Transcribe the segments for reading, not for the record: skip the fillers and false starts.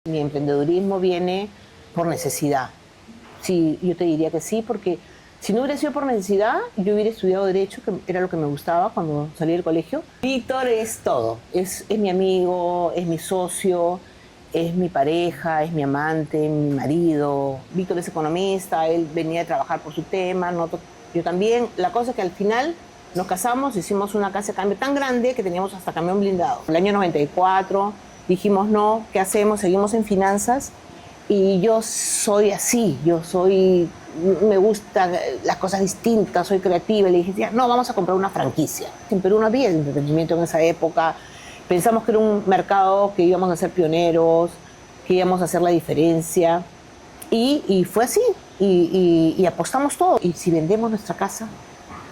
Mi emprendedurismo viene por necesidad. Sí, yo te diría que sí, porque si no hubiera sido por necesidad, yo hubiera estudiado Derecho, que era lo que me gustaba cuando salí del colegio. Víctor es todo. Es mi amigo, es mi socio, es mi pareja, es mi amante, mi marido. Víctor es economista, él venía a trabajar por su tema, yo también. La cosa es que al final nos casamos, hicimos una casa de cambio tan grande que teníamos hasta camión blindado. En el año 94 dijimos, no, ¿qué hacemos? Seguimos en finanzas. Y yo soy así, me gustan las cosas distintas, soy creativa. Y le dije, no, vamos a comprar una franquicia. En Perú no había entretenimiento en esa época. Pensamos que era un mercado que íbamos a ser pioneros, que íbamos a hacer la diferencia. Y fue así. Y apostamos todo. Y si vendemos nuestra casa,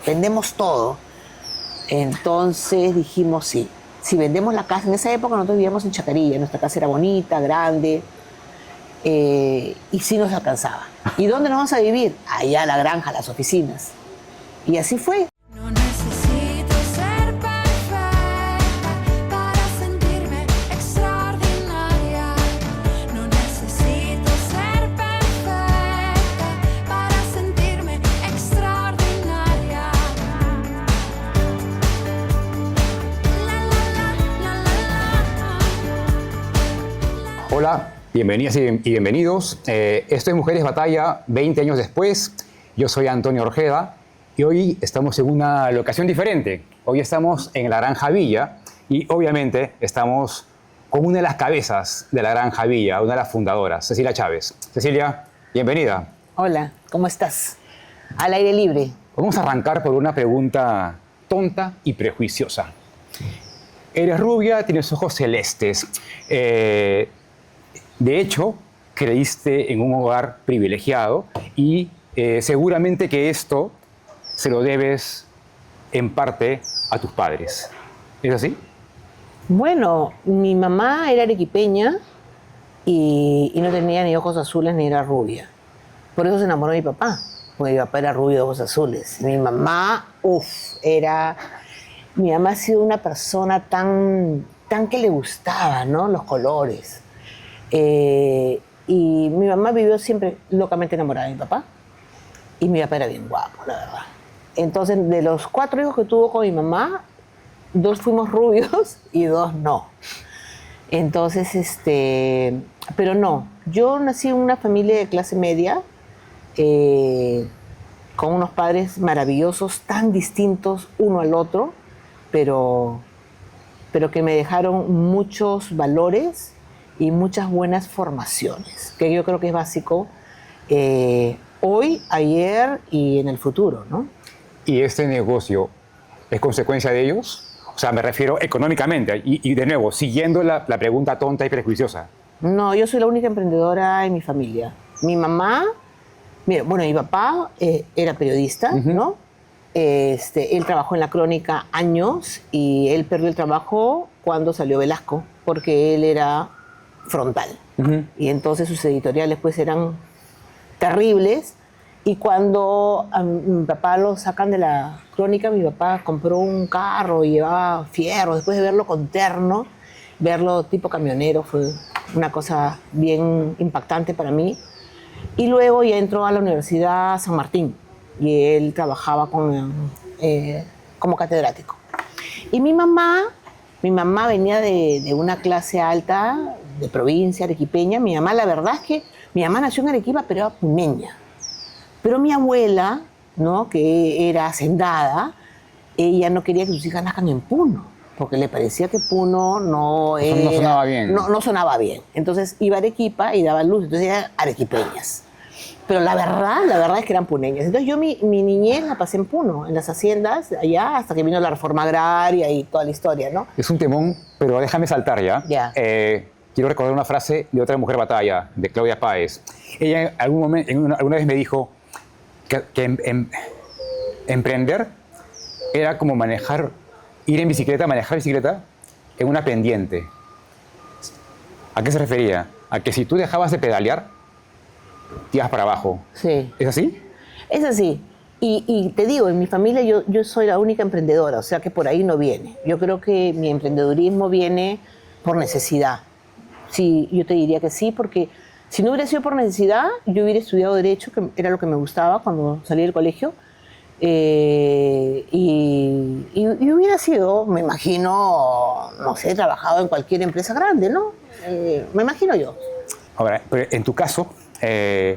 vendemos todo. Entonces dijimos, sí. Si vendemos la casa, en esa época nosotros vivíamos en Chacarilla, nuestra casa era bonita, grande. Y sí nos alcanzaba. ¿Y dónde nos vamos a vivir? Allá, la granja, las oficinas. Y así fue. No necesito ser perfecta para sentirme extraordinaria. No necesito ser perfecta para sentirme extraordinaria. La, la, la. Hola, bienvenidas y bienvenidos. Esto es Mujeres Batalla, 20 años después. Yo soy Antonio Orjeda y hoy estamos en una locación diferente. Hoy estamos en la Granja Villa y obviamente estamos con una de las cabezas de la Granja Villa, una de las fundadoras, Cecilia Chávez. Cecilia, bienvenida. Hola, ¿cómo estás? Al aire libre. Vamos a arrancar por una pregunta tonta y prejuiciosa. Eres rubia, tienes ojos celestes. De hecho, creíste en un hogar privilegiado y seguramente que esto se lo debes en parte a tus padres. ¿Es así? Bueno, mi mamá era arequipeña y no tenía ni ojos azules ni era rubia. Por eso se enamoró de mi papá, porque mi papá era rubio de ojos azules. Mi mamá, mi mamá ha sido una persona tan que le gustaba, ¿no? Los colores. Y mi mamá vivió siempre locamente enamorada de mi papá. Y mi papá era bien guapo, la verdad. Entonces, de los 4 hijos que tuvo con mi mamá, 2 fuimos rubios y 2 no. Entonces, pero no. Yo nací en una familia de clase media, con unos padres maravillosos, tan distintos uno al otro, pero que me dejaron muchos valores y muchas buenas formaciones, que yo creo que es básico hoy, ayer y en el futuro, ¿no? ¿Y este negocio es consecuencia de ellos? O sea, me refiero económicamente. Y de nuevo, siguiendo la pregunta tonta y prejuiciosa. No, yo soy la única emprendedora en mi familia. Mi mamá, mira, bueno, mi papá era periodista, ¿no? Él trabajó en La Crónica años y él perdió el trabajo cuando salió Velasco, porque él era frontal. Y entonces sus editoriales pues eran terribles. Y cuando a mi papá lo sacan de La Crónica, mi papá compró un carro y llevaba fierro. Después de verlo con terno, verlo tipo camionero, fue una cosa bien impactante para mí. Y luego ya entró a la Universidad San Martín y él trabajaba como catedrático. Y mi mamá venía de una clase alta, de provincia arequipeña. Mi mamá, la verdad es que mi mamá nació en Arequipa, pero era puneña. Pero mi abuela, ¿no?, que era hacendada, ella no quería que sus hijas nazcan en Puno, porque le parecía que Puno no sonaba bien. No sonaba bien. Entonces iba a Arequipa y daba luz, entonces eran arequipeñas. Pero la verdad es que eran puneñas. Entonces yo mi niñez la pasé en Puno, en las haciendas, allá, hasta que vino la reforma agraria y toda la historia, ¿no? Es un temón, pero déjame saltar ya. Ya. Quiero recordar una frase de otra mujer batalla, de Claudia Páez. Ella alguna vez me dijo que emprender era como manejar bicicleta en una pendiente. ¿A qué se refería? A que si tú dejabas de pedalear, te ibas para abajo. Sí. ¿Es así? Es así. Y te digo, en mi familia yo soy la única emprendedora, o sea que por ahí no viene. Yo creo que mi emprendedurismo viene por necesidad. sí, yo te diría que sí, porque si no hubiera sido por necesidad, yo hubiera estudiado Derecho, que era lo que me gustaba cuando salí del colegio. Y hubiera sido, me imagino, no sé, trabajado en cualquier empresa grande, ¿no? Me imagino yo. Ahora, pero en tu caso, el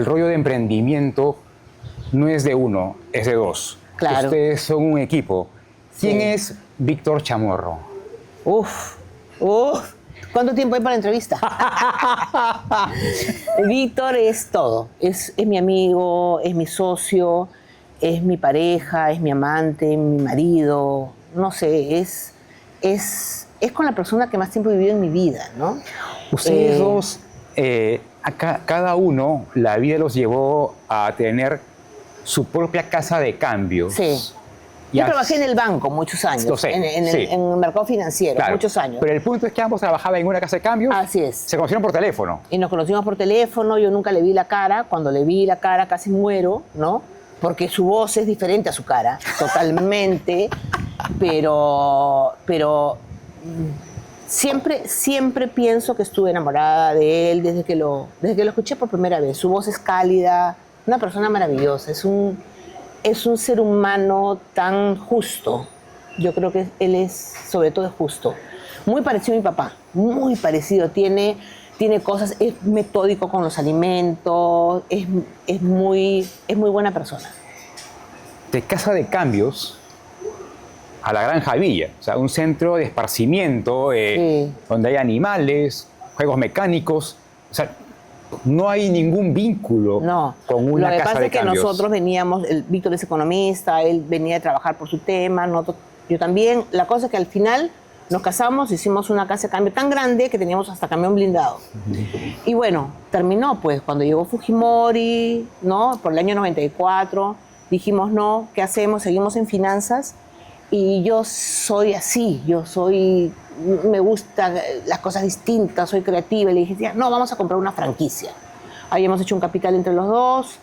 rollo de emprendimiento no es de uno, es de dos. Claro. Ustedes son un equipo. ¿Quién Sí. es Víctor Chamorro? Uf. ¿Cuánto tiempo hay para la entrevista? Víctor es todo. Es mi amigo, es mi socio, es mi pareja, es mi amante, mi marido. No sé, es con la persona que más tiempo he vivido en mi vida, ¿no? Ustedes dos, cada uno, la vida los llevó a tener su propia casa de cambios. Sí. Y Yo as- trabajé en el banco muchos años, Lo sé, sí. en el mercado financiero, Claro, muchos años. Pero el punto es que ambos trabajaban en una casa de cambios. Así es. Se conocieron por teléfono. Y nos conocimos por teléfono, yo nunca le vi la cara, cuando le vi la cara casi muero, ¿no? Porque su voz es diferente a su cara, totalmente, pero siempre pienso que estuve enamorada de él desde que lo escuché por primera vez. Su voz es cálida, una persona maravillosa, es un ser humano tan justo. Yo creo que él es, sobre todo, es justo. Muy parecido a mi papá, muy parecido. Tiene cosas, es metódico con los alimentos, es muy buena persona. De casa de cambios a la Granja Villa, o sea, un centro de esparcimiento Sí. donde hay animales, juegos mecánicos. O sea, no hay ningún vínculo No, con una lo que casa pasa de es que cambios. nosotros veníamos, Víctor es economista, él venía a trabajar por su tema, yo también. La cosa es que al final nos casamos, hicimos una casa de cambio tan grande que teníamos hasta camión blindado. Y bueno, terminó pues cuando llegó Fujimori, ¿no? Por el año 94, dijimos no, ¿qué hacemos? Seguimos en finanzas. Y yo soy así, me gustan las cosas distintas, soy creativa. Y le dije, "Ya, no, vamos a comprar una franquicia". Habíamos hecho un capital entre los dos,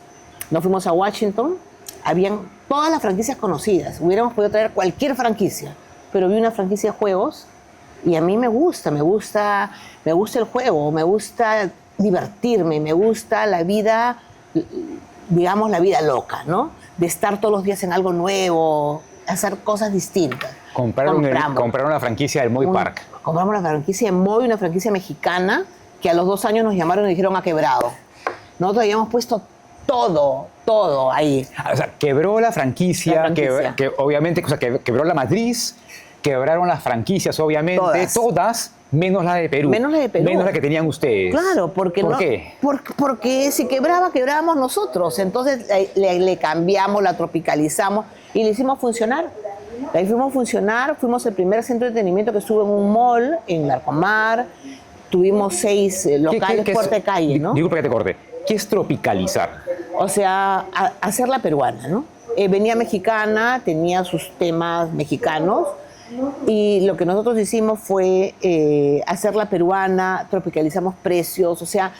nos fuimos a Washington, habían todas las franquicias conocidas, hubiéramos podido traer cualquier franquicia, pero vi una franquicia de juegos y a mí me gusta el juego, me gusta divertirme, me gusta la vida, digamos la vida loca, ¿no? De estar todos los días en algo nuevo, hacer cosas distintas. Compraron la franquicia del Moy Park. Compramos la franquicia de Moy, una franquicia mexicana, que a los 2 años nos llamaron y dijeron ha quebrado. Nosotros habíamos puesto todo ahí. O sea, quebró la franquicia, La franquicia. que obviamente, o sea, quebró la matriz, quebraron las franquicias, obviamente, todas menos la de Perú. Menos la de Perú. Menos la que tenían ustedes. Claro, porque ¿Por no, qué? Porque si quebrábamos nosotros. Entonces le cambiamos, la tropicalizamos y le hicimos funcionar. La hicimos funcionar, fuimos el primer centro de entretenimiento que estuvo en un mall, en Larcomar. Tuvimos 6 locales, ¿Qué es? puerta de calle, ¿no? Disculpa que te corte. ¿Qué es tropicalizar? O sea, hacerla peruana, ¿no? Venía mexicana, tenía sus temas mexicanos y lo que nosotros hicimos fue hacerla peruana, tropicalizamos precios, o sea,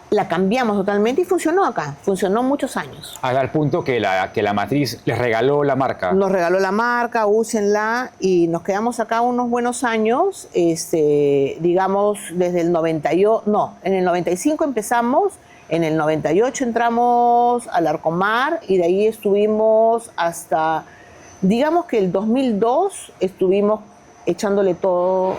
la cambiamos totalmente y funcionó acá, funcionó muchos años. Al punto que la matriz les regaló la marca. Nos regaló la marca, úsenla y nos quedamos acá unos buenos años, digamos desde el 98, no, en el 95 empezamos. En el 98 entramos al Larcomar y de ahí estuvimos hasta, digamos que el 2002 estuvimos echándole todo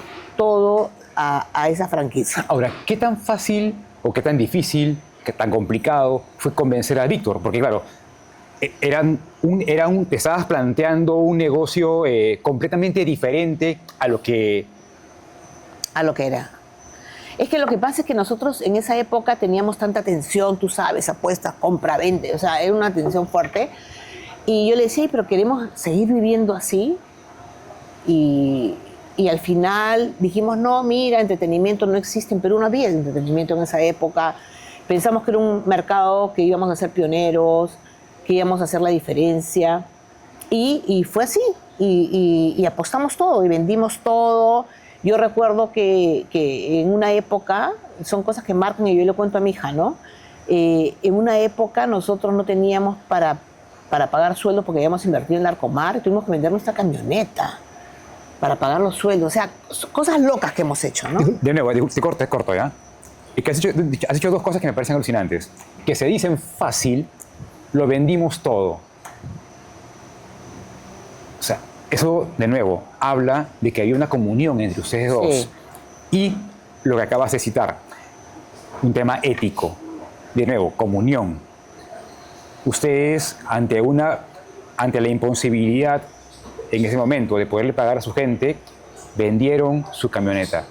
a esa franquicia. Ahora, ¿qué tan fácil o qué tan difícil, qué tan complicado fue convencer a Víctor? Porque claro, te estabas planteando un negocio completamente diferente a lo que era. Es que lo que pasa es que nosotros en esa época teníamos tanta tensión, tú sabes, apuestas, compra, vende, o sea, era una tensión fuerte. Y yo le decía, pero queremos seguir viviendo así. Y al final dijimos, no, mira, entretenimiento no existe. En Perú no había entretenimiento en esa época. Pensamos que era un mercado que íbamos a ser pioneros, que íbamos a hacer la diferencia. Y fue así. Y apostamos todo y vendimos todo. Yo recuerdo que en una época, son cosas que marcan y yo le cuento a mi hija, ¿no? En una época nosotros no teníamos para pagar sueldo porque habíamos invertido en Larcomar y tuvimos que vender nuestra camioneta. para pagar los sueldos. O sea, cosas locas que hemos hecho, ¿no? De nuevo, te corto, ¿ya? Y que has hecho dos cosas que me parecen alucinantes. Que se dicen fácil, lo vendimos todo. O sea, eso, de nuevo, habla de que hay una comunión entre ustedes dos. Sí. Y lo que acabas de citar, un tema ético. De nuevo, comunión. Ustedes, ante la imposibilidad en ese momento de poderle pagar a su gente, vendieron su camioneta.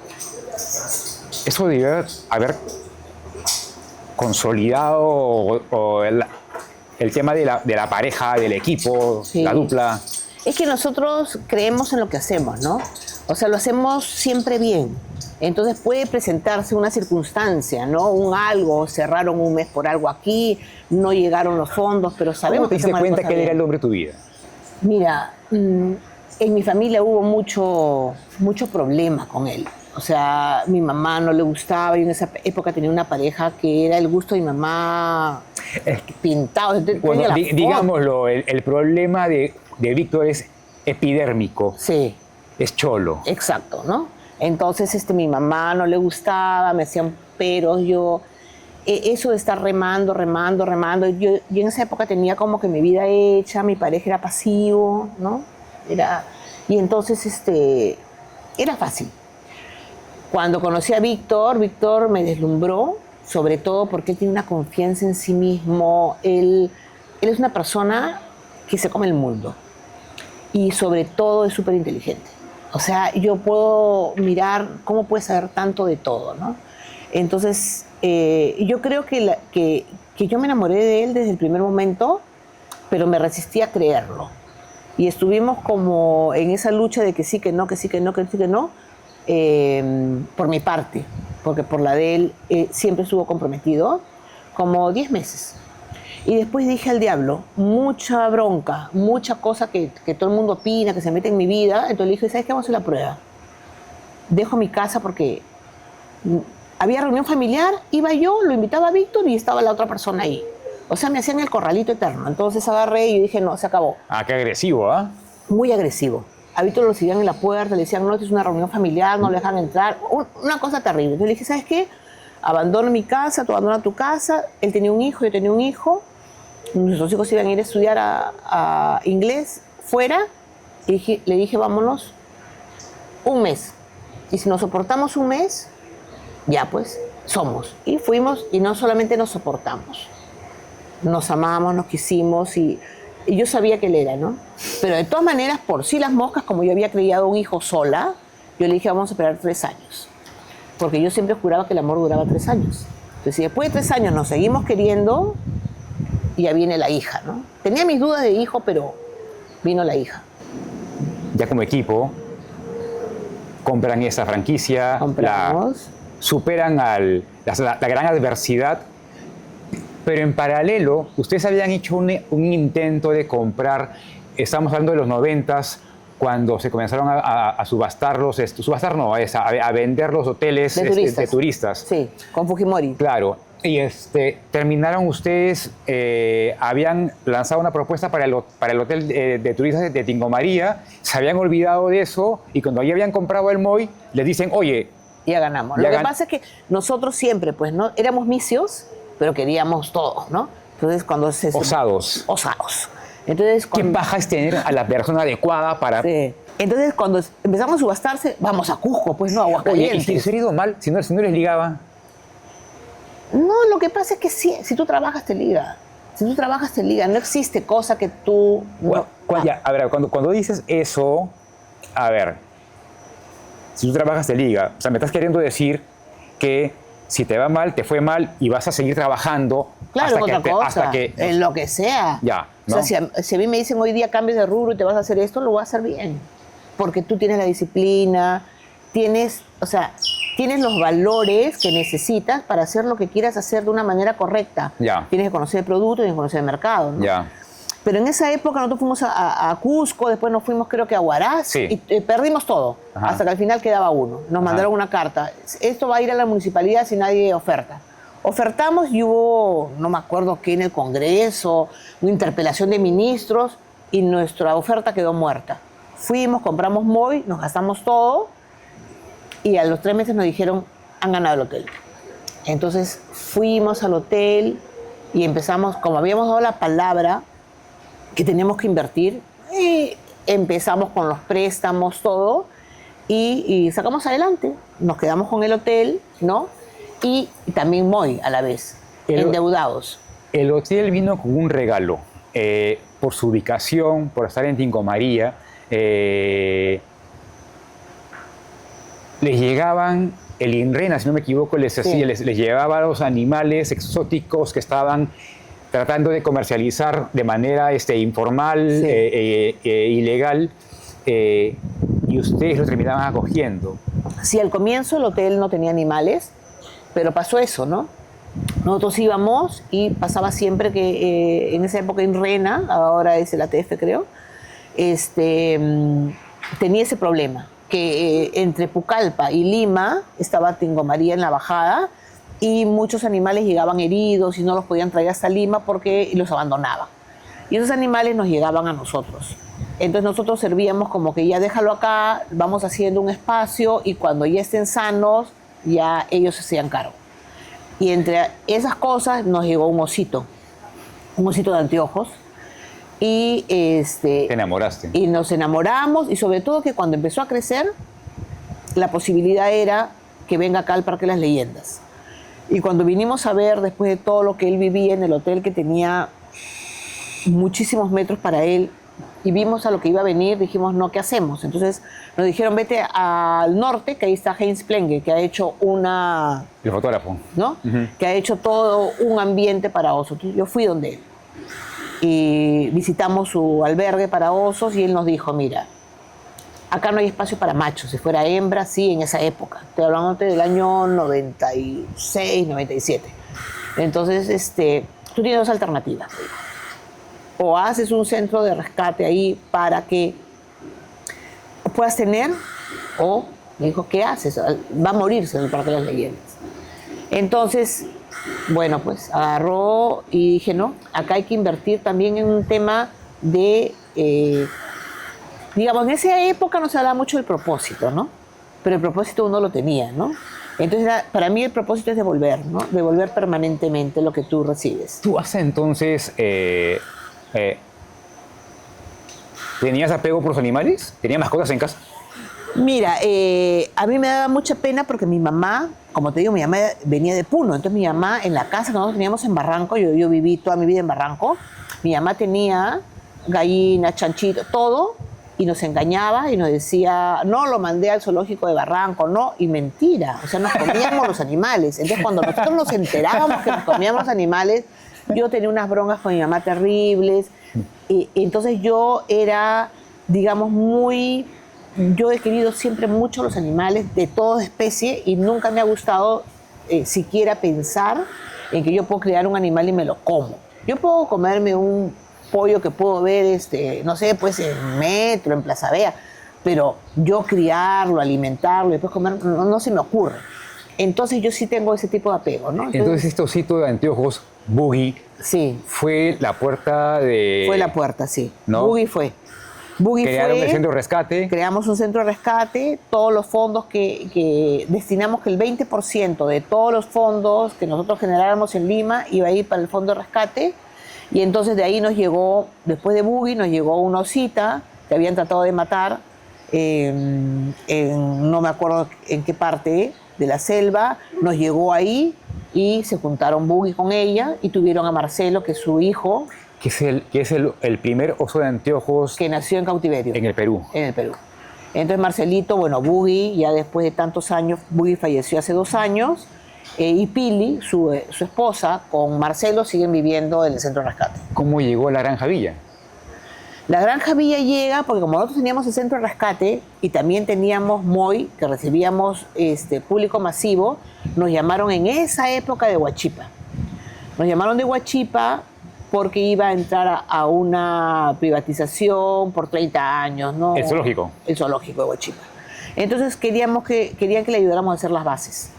Eso debe haber consolidado o el tema de la pareja, del equipo, Sí. la dupla. Es que nosotros creemos en lo que hacemos, ¿no? O sea, lo hacemos siempre bien. Entonces puede presentarse una circunstancia, ¿no? Un algo, cerraron un mes por algo aquí, no llegaron los fondos, pero sabemos ¿Cómo te que diste hacemos las cuenta cosas que él era bien. el hombre de tu vida? Mira, en mi familia hubo mucho problema con él. O sea, mi mamá no le gustaba, y en esa época tenía una pareja que era el gusto de mi mamá pintado. Tenía Bueno, la foto. digámoslo, el problema de Víctor es epidérmico, Sí, es cholo. exacto, ¿no? Entonces, mi mamá no le gustaba, me hacían peros, eso de estar remando, yo en esa época tenía como que mi vida hecha, mi pareja era pasivo, ¿no? Y entonces, era fácil. Cuando conocí a Víctor me deslumbró, sobre todo porque él tiene una confianza en sí mismo, él es una persona que se come el mundo y sobre todo es súper inteligente. O sea, yo puedo mirar cómo puede saber tanto de todo, ¿no? Entonces, yo creo que yo me enamoré de él desde el primer momento, pero me resistí a creerlo. Y estuvimos como en esa lucha de que sí, que no, que sí, que no, que sí, que no, por mi parte, porque por la de él siempre estuvo comprometido, como 10 meses. Y después dije al diablo, mucha bronca, mucha cosa que todo el mundo opina, que se mete en mi vida. Entonces le dije, ¿sabes qué? Vamos a hacer la prueba. Dejo mi casa porque había reunión familiar, iba yo, lo invitaba a Víctor y estaba la otra persona ahí. O sea, me hacían el corralito eterno. Entonces agarré y dije, no, se acabó. Ah, qué agresivo, ¿ah? Muy agresivo. A Víctor lo recibían en la puerta, le decían, no, esto es una reunión familiar, no le dejan entrar. Una cosa terrible. Entonces le dije, ¿sabes qué? Abandono mi casa, tú abandonas tu casa. Él tenía un hijo, yo tenía un hijo. Nuestros hijos iban a ir a estudiar a inglés fuera. Y le dije, vámonos un mes. Y si nos soportamos un mes, ya pues, somos. Y fuimos y no solamente nos soportamos. Nos amamos, nos quisimos y yo sabía que él era, ¿no? Pero de todas maneras, por sí las moscas, como yo había criado un hijo sola, yo le dije, vamos a esperar 3 años. Porque yo siempre juraba que el amor duraba 3 años. Entonces, si después de 3 años nos seguimos queriendo, ya viene la hija, ¿no? Tenía mis dudas de hijo, pero vino la hija. Ya como equipo, compran esa franquicia, Compramos. superan la gran adversidad, pero en paralelo, ustedes habían hecho un intento de comprar, estamos hablando de los 90s, cuando se comenzaron a subastarlos, subastar no, a vender los hoteles de turistas. Sí, con Fujimori. Claro. Y terminaron ustedes, habían lanzado una propuesta para el hotel de turistas de Tingo María, se habían olvidado de eso y cuando ya habían comprado el MOI, les dicen, oye, Ya ganamos. Lo que pasa es que nosotros siempre, pues, ¿no? Éramos misios, pero queríamos todo, ¿no? Entonces, cuando osados. Osados. Entonces, ¿Qué paja es tener a la persona adecuada para...? Sí. Entonces, cuando empezamos a subastarse, vamos a Cusco, pues, ¿no? Oye, Aguascalientes. ¿y si les hubiera ido mal, si no les ligaba? No, lo que pasa es que sí, si tú trabajas, te liga. Si tú trabajas, te liga. No existe cosa que tú... no- Ya, a ver, cuando dices eso, a ver, si tú trabajas te liga, o sea, me estás queriendo decir que si te va mal, te fue mal y vas a seguir trabajando Claro, hasta otra que, cosa. hasta que... En lo que sea. Ya, ¿no? O sea, si a mí me dicen hoy día cambies de rubro y te vas a hacer esto, lo voy a hacer bien. Porque tú tienes la disciplina, tienes los valores que necesitas para hacer lo que quieras hacer de una manera correcta. Ya. Tienes que conocer el producto, tienes que conocer el mercado, ¿no? Ya. Pero en esa época nosotros fuimos a Cusco, después nos fuimos creo que a Huaraz Sí. y perdimos todo, Ajá. hasta que al final quedaba uno. Nos mandaron una carta, esto va a ir a la municipalidad si nadie oferta. Ofertamos y hubo, no me acuerdo qué, en el Congreso, una interpelación de ministros y nuestra oferta quedó muerta. fuimos, compramos Moy, nos gastamos todo y a los 3 meses nos dijeron, han ganado el hotel. Entonces fuimos al hotel y empezamos, como habíamos dado la palabra que teníamos que invertir, empezamos con los préstamos, todo, y sacamos adelante. Nos quedamos con el hotel, ¿no? Y también Moy a la vez, endeudados. El hotel vino con un regalo, por su ubicación, por estar en Tingo María. Les llegaban, el INRENA, si no me equivoco, les llevaba a los animales exóticos que estaban tratando de comercializar de manera informal, ilegal, y ustedes lo terminaban acogiendo. Sí, al comienzo el hotel no tenía animales, pero pasó eso, ¿no? Nosotros íbamos y pasaba siempre que en esa época INRENA, ahora es el ATF creo, tenía ese problema, que entre Pucallpa y Lima estaba Tingo María en la bajada y muchos animales llegaban heridos y no los podían traer hasta Lima porque los abandonaban. Y esos animales nos llegaban a nosotros. Entonces nosotros servíamos como que ya déjalo acá, vamos haciendo un espacio y cuando ya estén sanos, ya ellos se hacían cargo. Y entre esas cosas nos llegó un osito de anteojos. Y Te enamoraste. Y nos enamoramos y sobre todo que cuando empezó a crecer, la posibilidad era que venga acá al Parque de las Leyendas. Y cuando vinimos a ver, después de todo lo que él vivía en el hotel, que tenía muchísimos metros para él, y vimos a lo que iba a venir, dijimos, no, ¿qué hacemos? Entonces nos dijeron, vete al norte, que ahí está Heinz Plenge, que ha hecho El fotógrafo. ¿no? Que ha hecho todo un ambiente para osos. Entonces, yo fui donde él y visitamos su albergue para osos y él nos dijo, mira, acá no hay espacio para machos, si fuera hembra, sí, en esa época. Estoy hablando del año 96, 97. Entonces, tú tienes 2 alternativas. O haces un centro de rescate ahí para que puedas tener, o me dijo, ¿qué haces? Va a morirse en el Parque de las Leyendas. Entonces, bueno, pues agarró y dije, no, acá hay que invertir también en un tema de, digamos, en esa época no se hablaba mucho del propósito, ¿no? Pero el propósito uno lo tenía, ¿no? Entonces, para mí el propósito es devolver, ¿no? Devolver permanentemente lo que tú recibes. ¿Tú hace entonces tenías apego por los animales? ¿Tenías mascotas en casa? Mira, a mí me daba mucha pena porque mi mamá, como te digo, mi mamá venía de Puno. Entonces mi mamá en la casa que nosotros teníamos en Barranco, yo viví toda mi vida en Barranco, mi mamá tenía gallinas, chanchitos, todo, y nos engañaba y nos decía, no, lo mandé al zoológico de Barranco, no, y mentira, o sea, nos comíamos los animales. Entonces cuando nosotros nos enterábamos que nos comíamos los animales, yo tenía unas broncas con mi mamá terribles, y entonces yo era, digamos, yo he querido siempre mucho los animales de toda especie y nunca me ha gustado siquiera pensar en que yo puedo criar un animal y me lo como. Yo puedo comerme un pollo que puedo ver, no sé, pues en Metro, en Plaza Vea, pero yo criarlo, alimentarlo y después comer, no se me ocurre. Entonces yo sí tengo ese tipo de apego, ¿no? Entonces este osito de anteojos, Boogie, sí, fue la puerta de... fue la puerta, sí. ¿No? Boogie fue. Crearon el centro de rescate. Creamos un centro de rescate, todos los fondos que destinamos, que el 20% de todos los fondos que nosotros generáramos en Lima iba a ir para el fondo de rescate. Y entonces de ahí nos llegó, después de Boogie, nos llegó una osita que habían tratado de matar, no me acuerdo en qué parte de la selva, nos llegó ahí y se juntaron Boogie con ella y tuvieron a Marcelo, que es su hijo, Que es el primer oso de anteojos que nació en cautiverio. en el Perú. En el Perú. Entonces Marcelito, bueno, Boogie, ya después de tantos años, Boogie falleció hace 2 años, y Pili, su esposa, con Marcelo, siguen viviendo en el centro de rescate. ¿Cómo llegó a la Granja Villa? La Granja Villa llega porque como nosotros teníamos el centro de rescate y también teníamos Moy, que recibíamos público masivo, nos llamaron en esa época de Huachipa. Nos llamaron de Huachipa porque iba a entrar a una privatización por 30 años, ¿no? ¿El zoológico? El zoológico de Huachipa. Entonces querían que le ayudáramos a hacer las bases.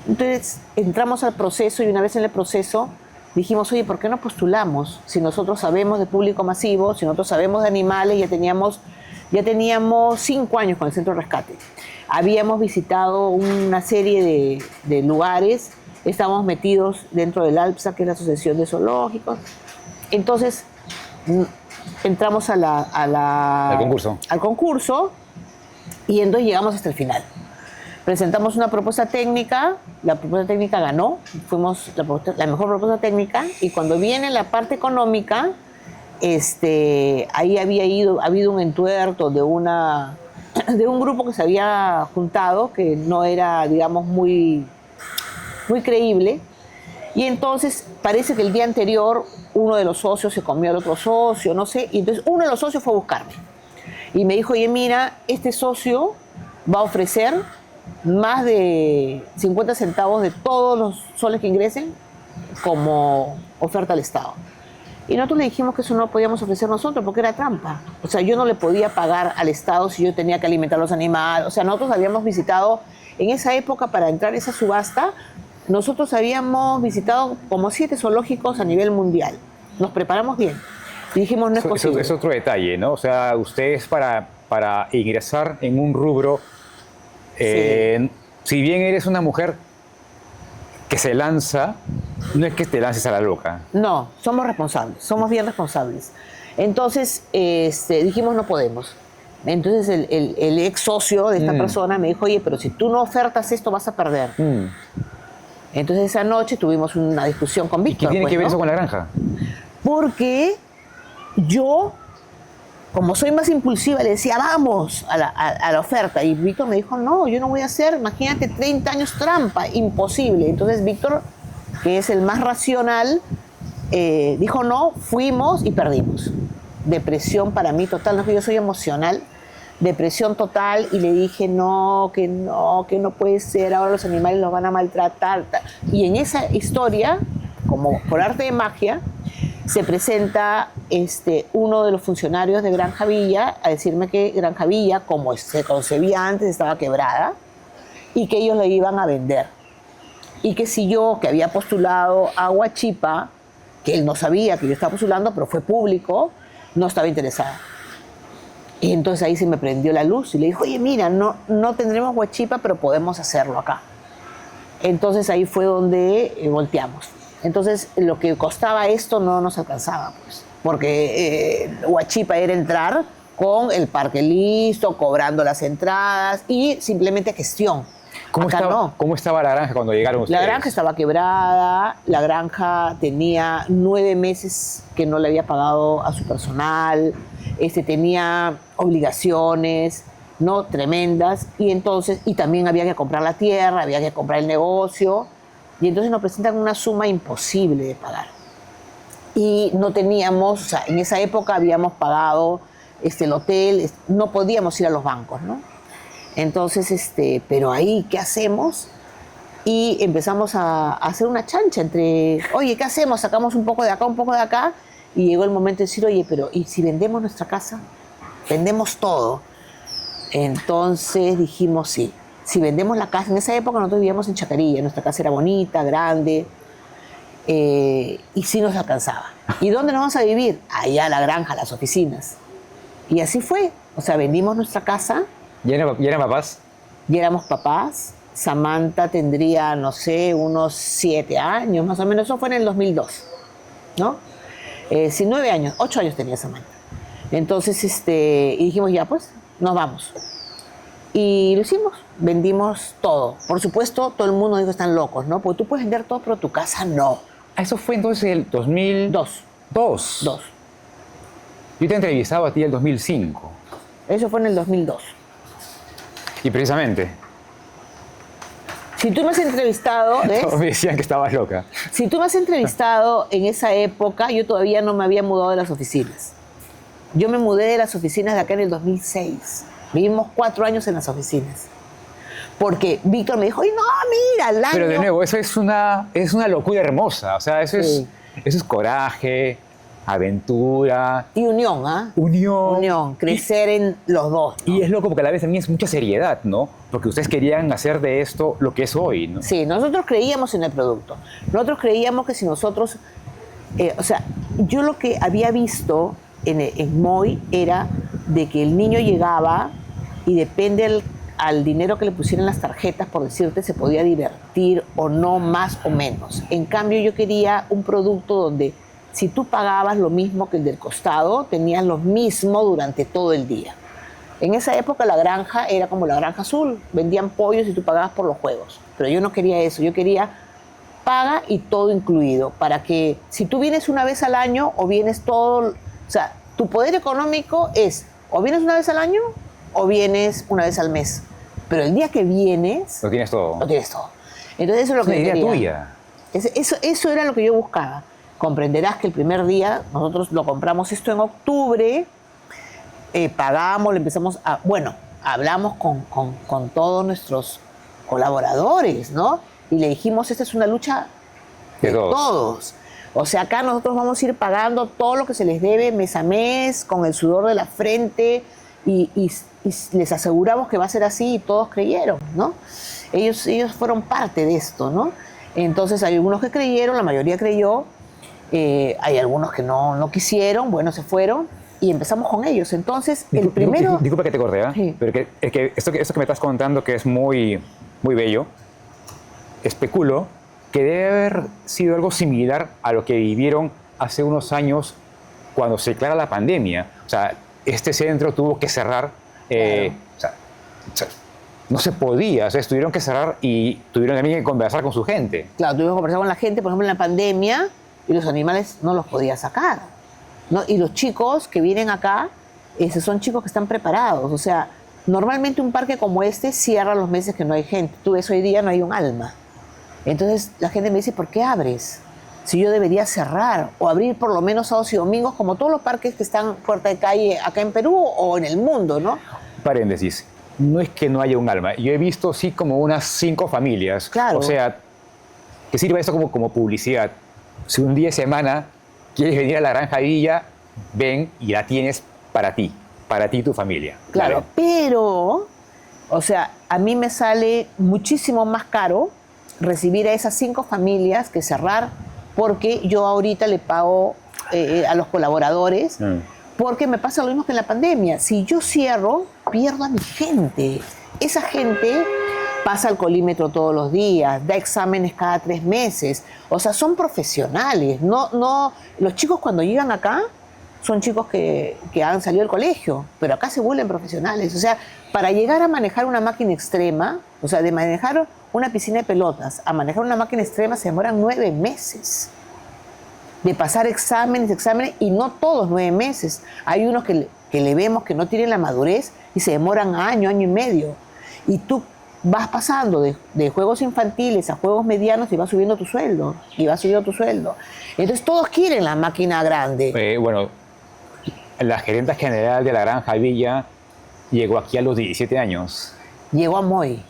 Entonces entramos al proceso y una vez en el proceso dijimos, oye, ¿por qué no postulamos? Si nosotros sabemos de público masivo, si nosotros sabemos de animales, ya teníamos, Ya teníamos 5 años con el Centro de Rescate. Habíamos visitado una serie de lugares, estábamos metidos dentro del ALPSA, que es la Asociación de Zoológicos. Entonces, entramos Al concurso. al concurso y entonces llegamos hasta el final. Presentamos una propuesta técnica, la propuesta técnica ganó, fuimos la mejor propuesta técnica, y cuando viene la parte económica, ahí habido un entuerto de un grupo que se había juntado, que no era, digamos, muy creíble, y entonces parece que el día anterior uno de los socios se comió al otro socio, no sé, y entonces uno de los socios fue a buscarme y me dijo, oye, mira, este socio va a ofrecer más de 50 centavos de todos los soles que ingresen como oferta al Estado. Y nosotros le dijimos que eso no podíamos ofrecer nosotros porque era trampa. O sea, yo no le podía pagar al Estado si yo tenía que alimentar a los animales. O sea, nosotros habíamos visitado, en esa época, para entrar a esa subasta, nosotros habíamos visitado como 7 zoológicos a nivel mundial. Nos preparamos bien. Y dijimos, no es posible. Es otro detalle, ¿no? O sea, ustedes para ingresar en un rubro, si bien eres una mujer que se lanza, no es que te lances a la loca. No, somos responsables, somos bien responsables. Entonces, dijimos, no podemos. Entonces, el ex socio de esta persona me dijo, oye, pero si tú no ofertas esto, vas a perder. Entonces, esa noche tuvimos una discusión con Víctor. ¿Qué tiene que ver ¿no? eso con la granja? Porque yo, como soy más impulsiva, le decía, vamos a la oferta. Y Víctor me dijo, no, yo no voy a hacer, imagínate, 30 años trampa, imposible. Entonces Víctor, que es el más racional, dijo no, fuimos y perdimos. Depresión para mí total, no es que yo soy emocional, depresión total, y le dije que no puede ser, ahora los animales los van a maltratar. Y en esa historia, como por arte de magia, se presenta uno de los funcionarios de Granja Villa a decirme que Granja Villa, como se concebía antes, estaba quebrada y que ellos le iban a vender. Y que si yo, que había postulado a Huachipa, que él no sabía que yo estaba postulando, pero fue público, no estaba interesada. Y entonces ahí se me prendió la luz y le dijo, oye, mira, no tendremos Huachipa, pero podemos hacerlo acá. Entonces ahí fue donde volteamos. Entonces, lo que costaba esto no nos alcanzaba, pues, porque Huachipa era entrar con el parque listo, cobrando las entradas y simplemente gestión. ¿Cómo estaba la granja cuando llegaron ustedes? La granja estaba quebrada, la granja tenía 9 meses que no le había pagado a su personal, tenía obligaciones, ¿no? Tremendas, y también había que comprar la tierra, había que comprar el negocio. Y entonces nos presentan una suma imposible de pagar. Y no teníamos, o sea, en esa época habíamos pagado el hotel, no podíamos ir a los bancos, ¿no? Entonces, pero ahí, ¿qué hacemos? Y empezamos a hacer una chancha entre, oye, ¿qué hacemos? Sacamos un poco de acá, un poco de acá, y llegó el momento de decir, oye, pero ¿y si vendemos nuestra casa? Vendemos todo. Entonces dijimos, sí. Si vendemos la casa, en esa época nosotros vivíamos en Chacarilla, nuestra casa era bonita, grande, y sí nos alcanzaba. ¿Y dónde nos vamos a vivir? Allá, la granja, las oficinas. Y así fue, o sea, vendimos nuestra casa. ¿Y eran papás? Y éramos papás. Samantha tendría, no sé, unos 7 años, más o menos, eso fue en el 2002, ¿no? 9 años, 8 años tenía Samantha. Entonces, y dijimos, ya pues, nos vamos. Y lo hicimos, vendimos todo. Por supuesto, todo el mundo dijo, están locos, ¿no? Porque tú puedes vender todo, pero tu casa no. Eso fue entonces el 2002. Dos. Yo te he entrevistado a ti en el 2005. Eso fue en el 2002. Y precisamente. Si tú me has entrevistado, ¿ves? Todos me decían que estabas loca. Si tú me has entrevistado en esa época, yo todavía no me había mudado de las oficinas. Yo me mudé de las oficinas de acá en el 2006. Vivimos 4 años en las oficinas. Porque Víctor me dijo, ¡ay, no, mira, el año! Pero de nuevo, eso es una locura hermosa. O sea, eso Sí. es coraje, aventura. Y unión, ¿ah? Unión. Crecer en los dos, ¿no? Y es loco porque a la vez también es mucha seriedad, ¿no? Porque ustedes querían hacer de esto lo que es hoy, ¿no? Sí, nosotros creíamos en el producto. Nosotros creíamos que si nosotros... o sea, yo lo que había visto en Moy era de que el niño llegaba y depende al dinero que le pusieran las tarjetas, por decirte, se podía divertir o no, más o menos. En cambio, yo quería un producto donde si tú pagabas lo mismo que el del costado, tenías lo mismo durante todo el día. En esa época la granja era como la granja azul, vendían pollos y tú pagabas por los juegos. Pero yo no quería eso, yo quería paga y todo incluido, para que si tú vienes una vez al año o vienes todo, o sea, tu poder económico es o vienes una vez al año o vienes una vez al mes. Pero el día que vienes, Lo tienes todo. lo tienes todo. Entonces eso es lo Es una que idea quería. tuya. Eso era lo que yo buscaba. Comprenderás que el primer día nosotros lo compramos esto en octubre, pagamos, le empezamos a... Bueno, hablamos con todos nuestros colaboradores, ¿no? Y le dijimos, esta es una lucha De de todos. todos. O sea, acá nosotros vamos a ir pagando todo lo que se les debe mes a mes, con el sudor de la frente, y les aseguramos que va a ser así, y todos creyeron, ¿no? Ellos fueron parte de esto, ¿no? Entonces hay algunos que creyeron, la mayoría creyó, hay algunos que no quisieron, bueno, se fueron, y empezamos con ellos. Entonces, el primero... Disculpa que te corte, ¿eh? Sí. Pero es que esto que me estás contando, que es muy, muy bello, especulo que debe haber sido algo similar a lo que vivieron hace unos años cuando se declara la pandemia. O sea, este centro tuvo que cerrar. Claro. O sea, no se podía. O sea, tuvieron que cerrar y tuvieron también que conversar con su gente. Claro, tuvimos que conversar con la gente, por ejemplo, en la pandemia, y los animales no los podía sacar, ¿no? Y los chicos que vienen acá, son chicos que están preparados. O sea, normalmente un parque como este cierra los meses que no hay gente. Tú ves, hoy día no hay un alma. Entonces la gente me dice, ¿por qué abres? Si yo debería cerrar o abrir por lo menos sábados y domingos, como todos los parques que están puerta de calle acá en Perú o en el mundo, ¿no? Paréntesis. No es que no haya un alma. Yo he visto, sí, como unas 5 familias. Claro. O sea, que sirva esto como publicidad. Si un día de semana quieres venir a la Granja Villa, ven y la tienes para ti y tu familia. Claro, ¿Vale? pero, o sea, a mí me sale muchísimo más caro recibir a esas 5 familias que cerrar, porque yo ahorita le pago a los colaboradores, porque me pasa lo mismo que en la pandemia. Si yo cierro, pierdo a mi gente. Esa gente pasa al colímetro todos los días, da exámenes cada 3 meses. O sea, son profesionales. Los chicos cuando llegan acá son chicos que han salido del colegio, pero acá se vuelven profesionales. O sea, para llegar a manejar una máquina extrema, o sea, de manejar una piscina de pelotas a manejar una máquina extrema se demoran 9 meses. De pasar exámenes, y no todos 9 meses. Hay unos que le vemos que no tienen la madurez y se demoran año y medio. Y tú vas pasando de juegos infantiles a juegos medianos y vas subiendo tu sueldo, Entonces todos quieren la máquina grande. Bueno, la gerenta general de la Granja Villa llegó aquí a los 17 años. Llegó a Moy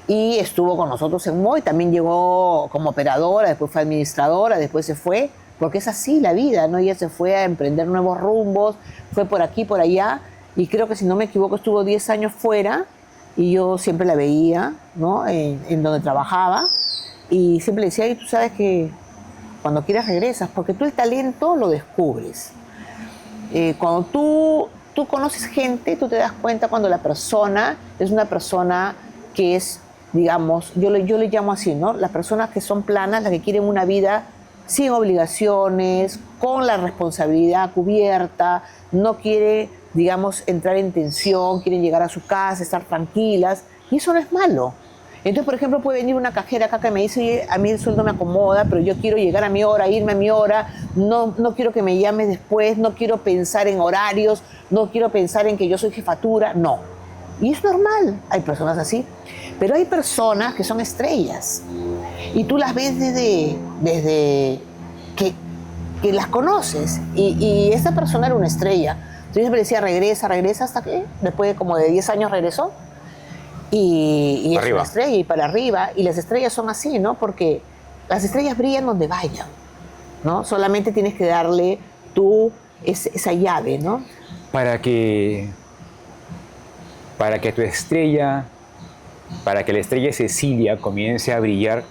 y estuvo con nosotros en Moy. También llegó como operadora, después fue administradora, después se fue, porque es así la vida, ¿no? Ella se fue a emprender nuevos rumbos, fue por aquí, por allá, y creo que si no me equivoco estuvo 10 años fuera, y yo siempre la veía, ¿no? En donde trabajaba, y siempre le decía, y tú sabes que cuando quieras regresas, porque tú el talento lo descubres. Cuando tú conoces gente, tú te das cuenta cuando la persona es una persona que es, digamos, yo le llamo así, ¿no? Las personas que son planas, las que quieren una vida sin obligaciones, con la responsabilidad cubierta, no quiere, digamos, entrar en tensión, quieren llegar a su casa, estar tranquilas, y eso no es malo. Entonces, por ejemplo, puede venir una cajera acá que me dice, oye, a mí el sueldo me acomoda, pero yo quiero llegar a mi hora, irme a mi hora, no quiero que me llames después, no quiero pensar en horarios, no quiero pensar en que yo soy jefatura, no. Y es normal, hay personas así, pero hay personas que son estrellas y tú las ves desde que las conoces, y esta persona era una estrella. Entonces yo siempre decía, regresa, hasta que después de como de 10 años regresó. Y es Arriba. una estrella y para arriba, y las estrellas son así, ¿no? Porque las estrellas brillan donde vayan, ¿no? Solamente tienes que darle tú esa llave, ¿no? Para que tu estrella, para que la estrella Cecilia comience a brillar,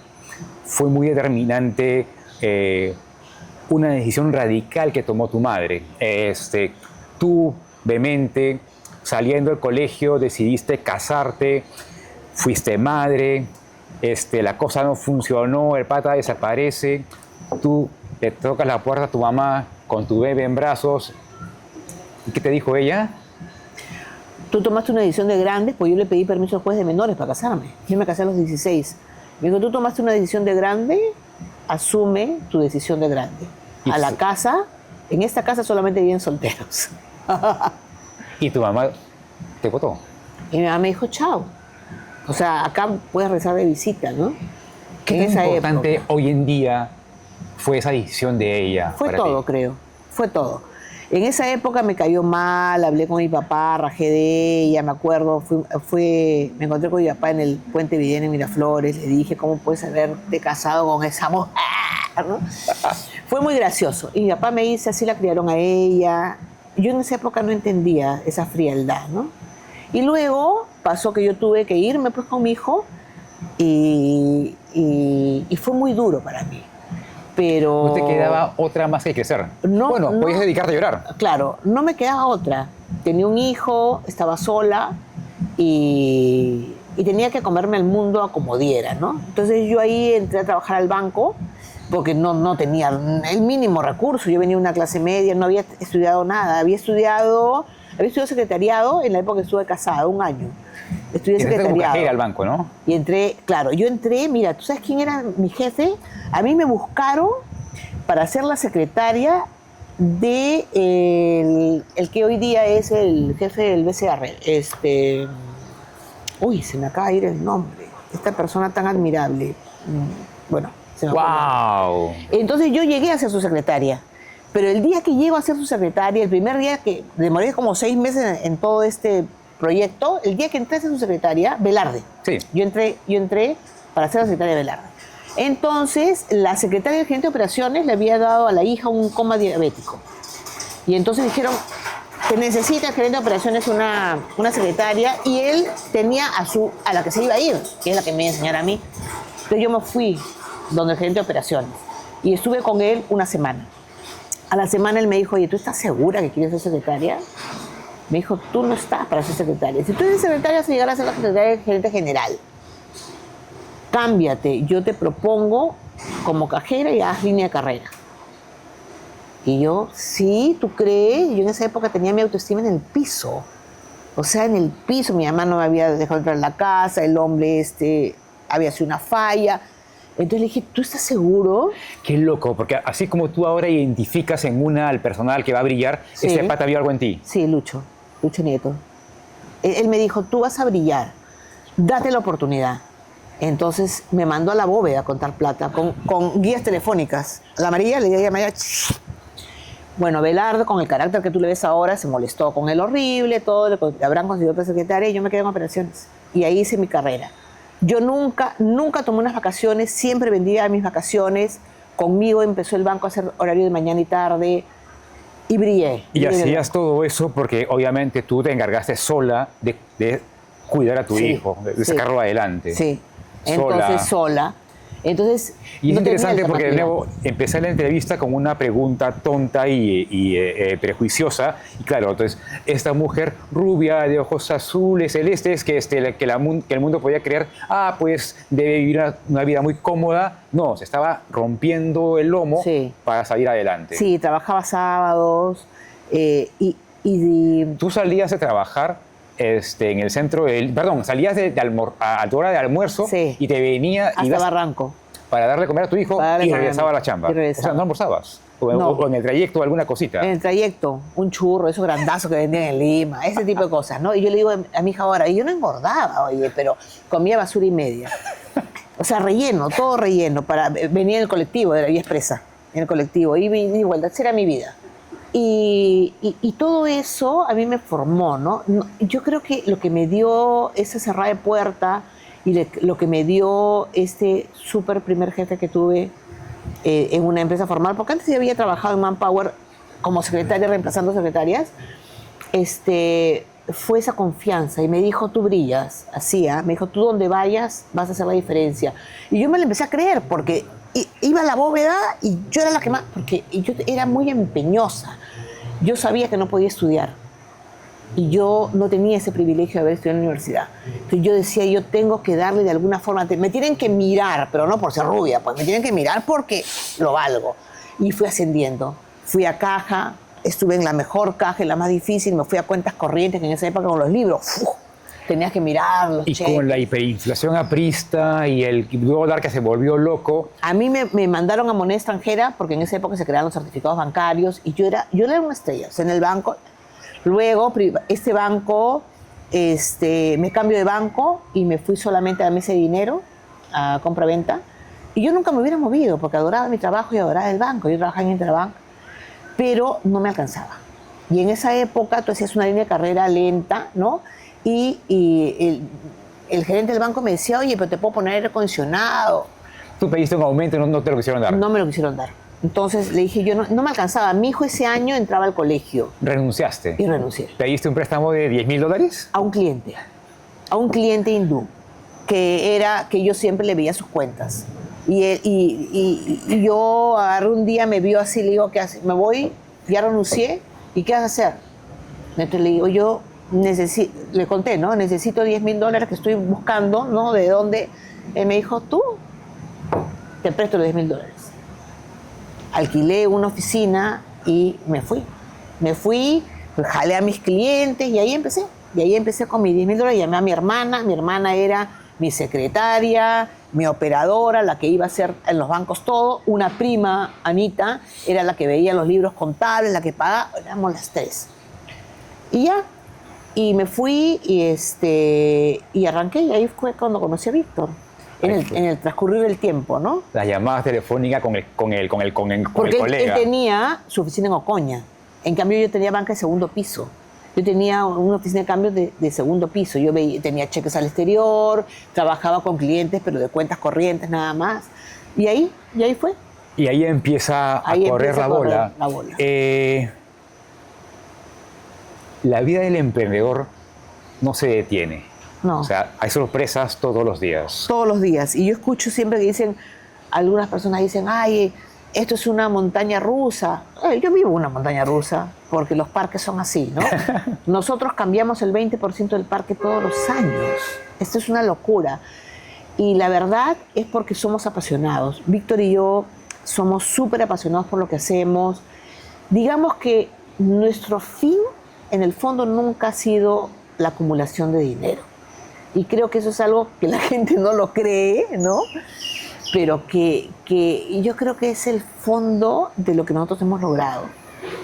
fue muy determinante una decisión radical que tomó tu madre. Tú, vehemente, saliendo del colegio, decidiste casarte, fuiste madre, la cosa no funcionó, el pata desaparece, tú le tocas la puerta a tu mamá con tu bebé en brazos. ¿Y qué te dijo ella? Tú tomaste una decisión de grande, pues yo le pedí permiso al juez de menores para casarme. Yo me casé a los 16. Me dijo, tú tomaste una decisión de grande, asume tu decisión de grande. Y A la sí. casa, en esta casa solamente viven solteros. Y tu mamá te votó. Y mi mamá me dijo, chao. O sea, acá puedes rezar de visita, ¿no? ¿Qué En tan esa importante época. hoy en día fue esa decisión de ella? Fue para todo, ti? creo. Fue todo. En esa época me cayó mal, hablé con mi papá, rajé de ella, me acuerdo, me encontré con mi papá en el Puente Videna en Miraflores, le dije, ¿cómo puedes haberte casado con esa mujer? ¿No? Fue muy gracioso. Y mi papá me dice, así la criaron a ella. Yo en esa época no entendía esa frialdad, ¿no? Y luego pasó que yo tuve que irme pues con mi hijo y fue muy duro para mí. Pero ¿No te quedaba otra más que crecer? No, Bueno, no. podías dedicarte a llorar. Claro, no me quedaba otra. Tenía un hijo, estaba sola y tenía que comerme el mundo a como diera, ¿no? Entonces yo ahí entré a trabajar al banco porque no tenía el mínimo recurso. Yo venía de una clase media, no había estudiado nada. Había estudiado secretariado en la época que estuve casada, 1 año. Estudié Entraste como secretariado. cajera al banco, ¿no? Y entré, claro, yo entré, mira, ¿tú sabes quién era mi jefe? A mí me buscaron para ser la secretaria de el que hoy día es el jefe del BCR. Uy, se me acaba de ir el nombre. Esta persona tan admirable. Bueno, se me fue el nombre. ¡Wow! Entonces yo llegué a ser su secretaria. Pero el día que llego a ser su secretaria, el primer día que demoré como 6 meses en todo este proyecto, el día que entré a ser su secretaria, Velarde. Sí. Yo entré para ser la secretaria de Velarde. Entonces, la secretaria del gerente de operaciones le había dado a la hija un coma diabético. Y entonces dijeron que necesita el gerente de operaciones una secretaria, y él tenía a la que se iba a ir, que es la que me iba a enseñar a mí. Entonces yo me fui donde el gerente de operaciones y estuve con él 1 semana. A la semana él me dijo, oye, ¿tú estás segura que quieres ser secretaria? Me dijo, tú no estás para ser secretaria. Si tú eres secretaria, vas a llegar a ser la secretaria del gerente general. Cámbiate, yo te propongo como cajera y haz línea de carrera. Y yo, sí, ¿tú crees? Yo en esa época tenía mi autoestima en el piso. O sea, en el piso. Mi mamá no me había dejado entrar en la casa, el hombre había sido una falla. Entonces le dije, ¿tú estás seguro? Qué loco, porque así como tú ahora identificas en una al personal que va a brillar, Sí. este pata vio algo en ti. Sí, Lucho Nieto. Él me dijo, tú vas a brillar, date la oportunidad. Entonces me mandó a la bóveda a contar plata con guías telefónicas. A la amarilla le dije, María, bueno, Velardo, con el carácter que tú le ves ahora, se molestó con el horrible, todo, le habrán conseguido otra secretaria, y yo me quedé en operaciones. Y ahí hice mi carrera. Yo nunca tomé unas vacaciones, siempre vendía mis vacaciones. Conmigo empezó el banco a hacer horario de mañana y tarde y brillé. Y Brillé en el hacías banco. todo eso porque obviamente tú te encargaste sola de cuidar a tu Sí, hijo, de sí. sacarlo adelante. Sí, entonces sola. Entonces, Y es no tenía interesante porque de alternativa. nuevo empecé la entrevista con una pregunta tonta y prejuiciosa. Y claro, entonces, esta mujer rubia, de ojos azules, celestes, que el mundo podía creer, pues debe vivir una vida muy cómoda. No, se estaba rompiendo el lomo Sí. para salir adelante. Sí, trabajaba sábados y Tú salías de trabajar en el centro salías a tu hora de almuerzo Sí. y te venía hasta ibas Barranco. para darle comer a tu hijo Para darle y comer a regresaba a mi- la chamba. y O regresaba. sea, no almorzabas. O No. en el trayecto alguna cosita. En el trayecto, un churro, esos grandazos que vendían en Lima, ese tipo de cosas, ¿no? Y yo le digo a mi hija ahora, y yo no engordaba, oye, pero comía basura y media. O sea, relleno, todo relleno. Venía en el colectivo, de la Vía Expresa, en el colectivo, y de vuelta, esa era mi vida. Y todo eso a mí me formó, ¿no? Yo creo que lo que me dio esa cerrada de puerta y lo que me dio este súper primer jefe que tuve en una empresa formal, porque antes ya había trabajado en Manpower como secretaria, reemplazando secretarias, fue esa confianza y me dijo, tú brillas, me dijo, tú donde vayas vas a hacer la diferencia. Y yo me la empecé a creer porque iba a la bóveda y yo era la que más, porque yo era muy empeñosa. Yo sabía que no podía estudiar y yo no tenía ese privilegio de haber estudiado en la universidad. Entonces yo decía, yo tengo que darle de alguna forma, me tienen que mirar, pero no por ser rubia, pues me tienen que mirar porque lo valgo. Y fui ascendiendo, fui a caja, estuve en la mejor caja, en la más difícil, me fui a cuentas corrientes, que en esa época con los libros, tenías que mirarlos. Y con la hiperinflación aprista y el dólar que se volvió loco. A mí me mandaron a moneda extranjera porque en esa época se crearon los certificados bancarios y yo era una estrella, o sea, en el banco. Luego, este banco, me cambio de banco y me fui solamente a la mesa de dinero, a compra-venta. Y yo nunca me hubiera movido porque adoraba mi trabajo y adoraba el banco. Yo trabajaba en Interbank, pero no me alcanzaba. Y en esa época tú hacías una línea de carrera lenta, ¿no? Y el gerente del banco me decía, oye, pero te puedo poner aire acondicionado. Tú pediste un aumento y no te lo quisieron dar. No me lo quisieron dar. Entonces le dije, yo no me alcanzaba. Mi hijo ese año entraba al colegio. Renunciaste. Y renuncié. ¿Pediste un préstamo de $10.000? A un cliente hindú, que yo siempre le veía sus cuentas. Y yo agarré un día, me vio así, le digo, ¿qué haces? Me voy, ya renuncié, ¿y qué vas a hacer? Entonces le digo, yo le conté, ¿no? Necesito $10.000 que estoy buscando, ¿no? ¿De dónde? Él me dijo, tú, te presto los $10.000. Alquilé una oficina y me fui. Jalé a mis clientes y ahí empecé. Y ahí empecé con mis $10.000, llamé a mi hermana era mi secretaria, mi operadora, la que iba a hacer en los bancos todo, una prima, Anita, era la que veía los libros contables, la que pagaba, éramos las tres. Y ya, y me fui y arranqué, y ahí fue cuando conocí a Víctor, en el transcurrir del tiempo, ¿no? Las llamadas telefónicas con el Porque colega. él tenía su oficina en Ocoña, en cambio yo tenía banca de segundo piso. Yo tenía una oficina de cambios de segundo piso. Yo tenía cheques al exterior, trabajaba con clientes, pero de cuentas corrientes nada más. Y ahí fue. Y ahí empieza a correr la bola. La vida del emprendedor no se detiene. No. O sea, hay sorpresas todos los días. Todos los días. Y yo escucho siempre que dicen, algunas personas dicen, ay, esto es una montaña rusa. Yo vivo una montaña rusa porque los parques son así, ¿no? Nosotros cambiamos el 20% del parque todos los años. Esto es una locura. Y la verdad es porque somos apasionados. Víctor y yo somos súper apasionados por lo que hacemos. Digamos que nuestro fin, en el fondo, nunca ha sido la acumulación de dinero. Y creo que eso es algo que la gente no lo cree, ¿no? Pero que yo creo que es el fondo de lo que nosotros hemos logrado.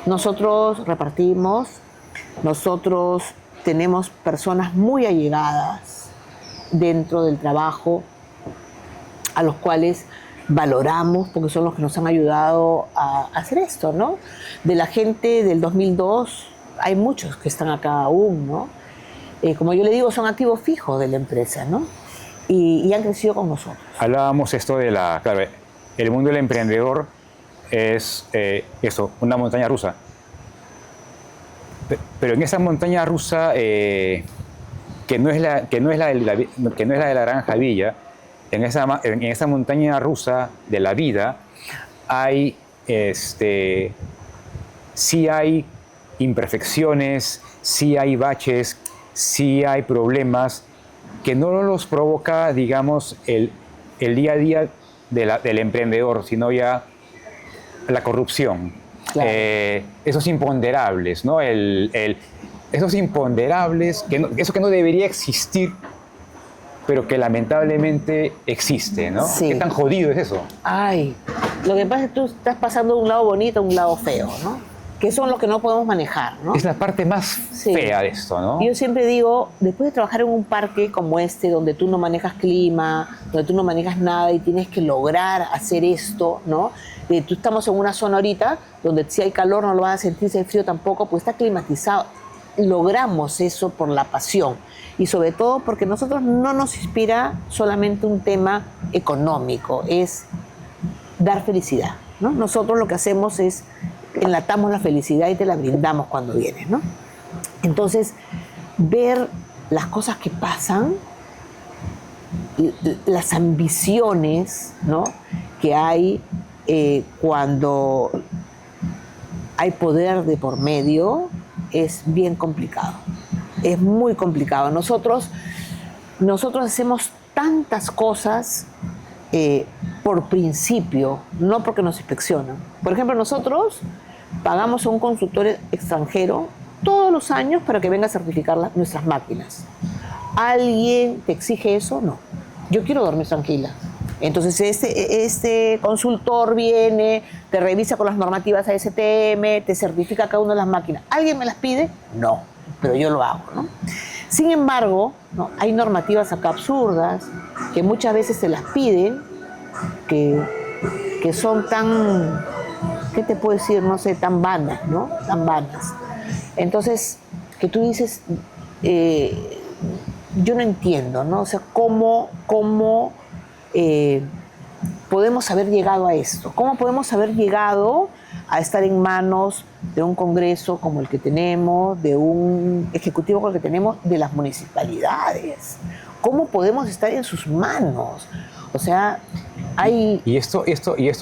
Nosotros repartimos, nosotros tenemos personas muy allegadas dentro del trabajo, a los cuales valoramos porque son los que nos han ayudado a hacer esto, ¿no? De la gente del 2002, hay muchos que están acá aún, ¿no? Como yo le digo, son activos fijos de la empresa, ¿no? Y han crecido con nosotros. Hablábamos esto de claro, el mundo del emprendedor es una montaña rusa. Pero en esa montaña rusa, que no es la de la Granja Villa, en esa montaña rusa de la vida hay, sí hay imperfecciones, sí hay baches, sí hay problemas que no los provoca, digamos, el día a día del emprendedor, sino ya la corrupción. Claro. Esos imponderables, ¿no? Esos imponderables, eso que no debería existir, pero que lamentablemente existe, ¿no? Sí. ¿Qué tan jodido es eso? Ay, lo que pasa es que tú estás pasando de un lado bonito a un lado feo, ¿no? Que son los que no podemos manejar, ¿no? Es la parte más fea de esto, ¿no? Yo siempre digo, después de trabajar en un parque como este, donde tú no manejas clima, donde tú no manejas nada y tienes que lograr hacer esto, ¿no? Tú estamos en una zona ahorita donde si hay calor no lo vas a sentir, si hay frío tampoco, pues está climatizado. Logramos eso por la pasión y sobre todo porque nosotros no nos inspira solamente un tema económico, es dar felicidad, ¿no? Nosotros lo que hacemos es enlatamos la felicidad y te la brindamos cuando vienes, ¿no? Entonces, ver las cosas que pasan, las ambiciones, ¿no? que hay cuando hay poder de por medio es bien complicado. Es muy complicado. Nosotros hacemos tantas cosas por principio, no porque nos inspeccionan. Por ejemplo, nosotros pagamos a un consultor extranjero todos los años para que venga a certificar nuestras máquinas. ¿Alguien te exige eso? No. Yo quiero dormir tranquila. Entonces este consultor viene, te revisa con las normativas ASTM, te certifica cada una de las máquinas. ¿Alguien me las pide? No, pero yo lo hago, ¿no? Sin embargo, ¿no? Hay normativas acá absurdas que muchas veces se las piden, que son tan, ¿qué te puedo decir? No sé, tan vanas, ¿no? Tan vanas. Entonces, que tú dices, yo no entiendo, ¿no? O sea, ¿cómo podemos haber llegado a esto? ¿Cómo podemos haber llegado a estar en manos de un Congreso como el que tenemos, de un Ejecutivo como el que tenemos, de las municipalidades? ¿Cómo podemos estar en sus manos? O sea, hay... Y esto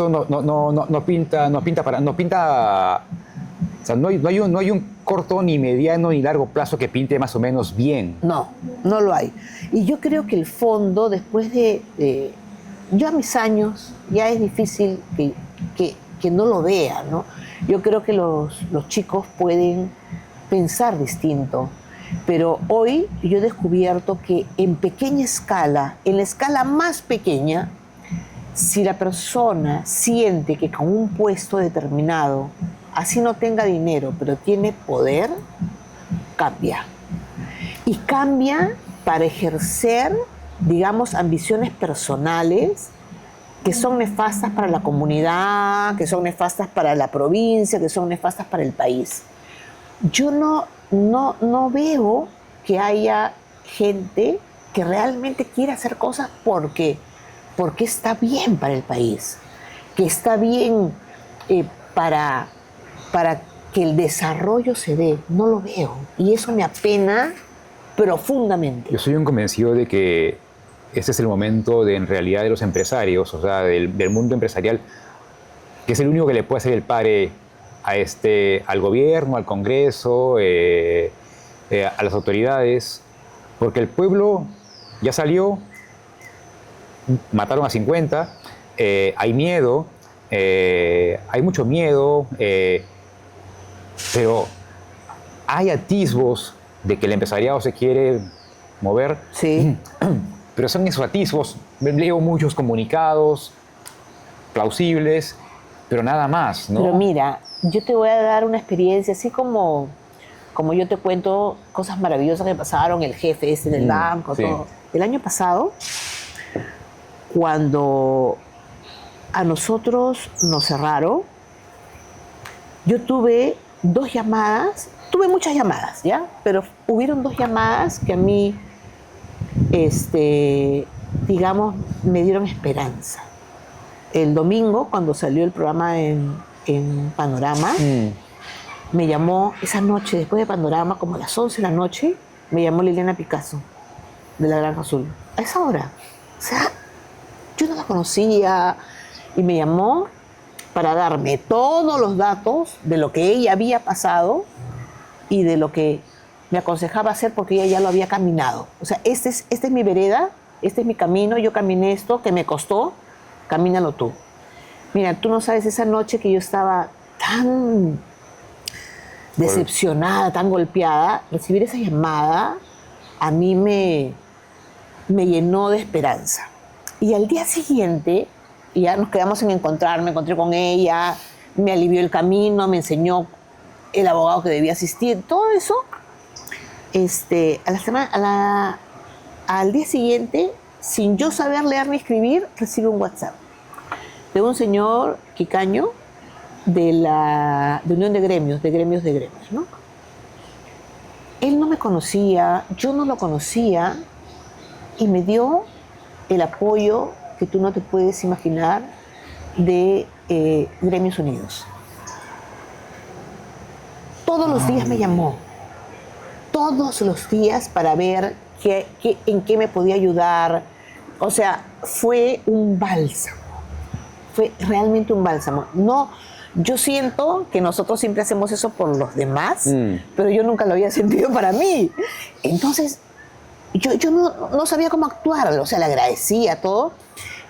no pinta, o sea, no hay un corto, ni mediano, ni largo plazo que pinte más o menos bien. No lo hay. Y yo creo que el fondo, después de yo a mis años, ya es difícil que no lo vea, ¿no? Yo creo que los chicos pueden pensar distinto, pero hoy yo he descubierto que en pequeña escala, en la escala más pequeña, si la persona siente que con un puesto determinado, así no tenga dinero, pero tiene poder, cambia. Y cambia para ejercer, digamos, ambiciones personales que son nefastas para la comunidad, que son nefastas para la provincia, que son nefastas para el país. Yo no veo que haya gente que realmente quiera hacer cosas porque está bien para el país, que está bien para que el desarrollo se dé. No lo veo. Y eso me apena profundamente. Yo soy un convencido de que este es el momento en realidad de los empresarios, o sea, del mundo empresarial, que es el único que le puede hacer el pare al gobierno, al Congreso, a las autoridades, porque el pueblo ya salió, mataron a 50, hay miedo, hay mucho miedo, pero hay atisbos de que el empresariado se quiere mover. Sí. Pero son esos atisbos. Leo muchos comunicados plausibles, pero nada más, ¿no? Pero mira, yo te voy a dar una experiencia, así como yo te cuento cosas maravillosas que pasaron, el jefe del banco, sí. todo. El año pasado, cuando a nosotros nos cerraron, yo tuve muchas llamadas, ¿ya? Pero hubieron 2 llamadas que a mí, digamos, me dieron esperanza. El domingo, cuando salió el programa en Panorama, me llamó esa noche, después de Panorama, como a las 11 de la noche, me llamó Liliana Picasso, de La Granja Azul. A esa hora. O sea, yo no la conocía y me llamó para darme todos los datos de lo que ella había pasado y de lo que me aconsejaba hacer, porque ella ya lo había caminado. O sea, esta es mi vereda, este es mi camino, yo caminé esto, que me costó, camínalo tú. Mira, tú no sabes, esa noche que yo estaba tan decepcionada, tan golpeada, recibir esa llamada a mí me llenó de esperanza. Y al día siguiente, ya nos quedamos en encontrar, me encontré con ella, me alivió el camino, me enseñó el abogado que debía asistir, todo eso. Al día siguiente, sin yo saber leer ni escribir, recibí un WhatsApp de un señor quicaño de Unión de Gremios, ¿no? Él no me conocía, yo no lo conocía, y me dio el apoyo que tú no te puedes imaginar de Gremios Unidos. Todos los días me llamó, todos los días, para ver en qué me podía ayudar. O sea, fue un bálsamo. fue realmente un bálsamo. No, yo siento que nosotros siempre hacemos eso por los demás, pero yo nunca lo había sentido para mí. Entonces, yo no sabía cómo actuar, o sea, le agradecía todo.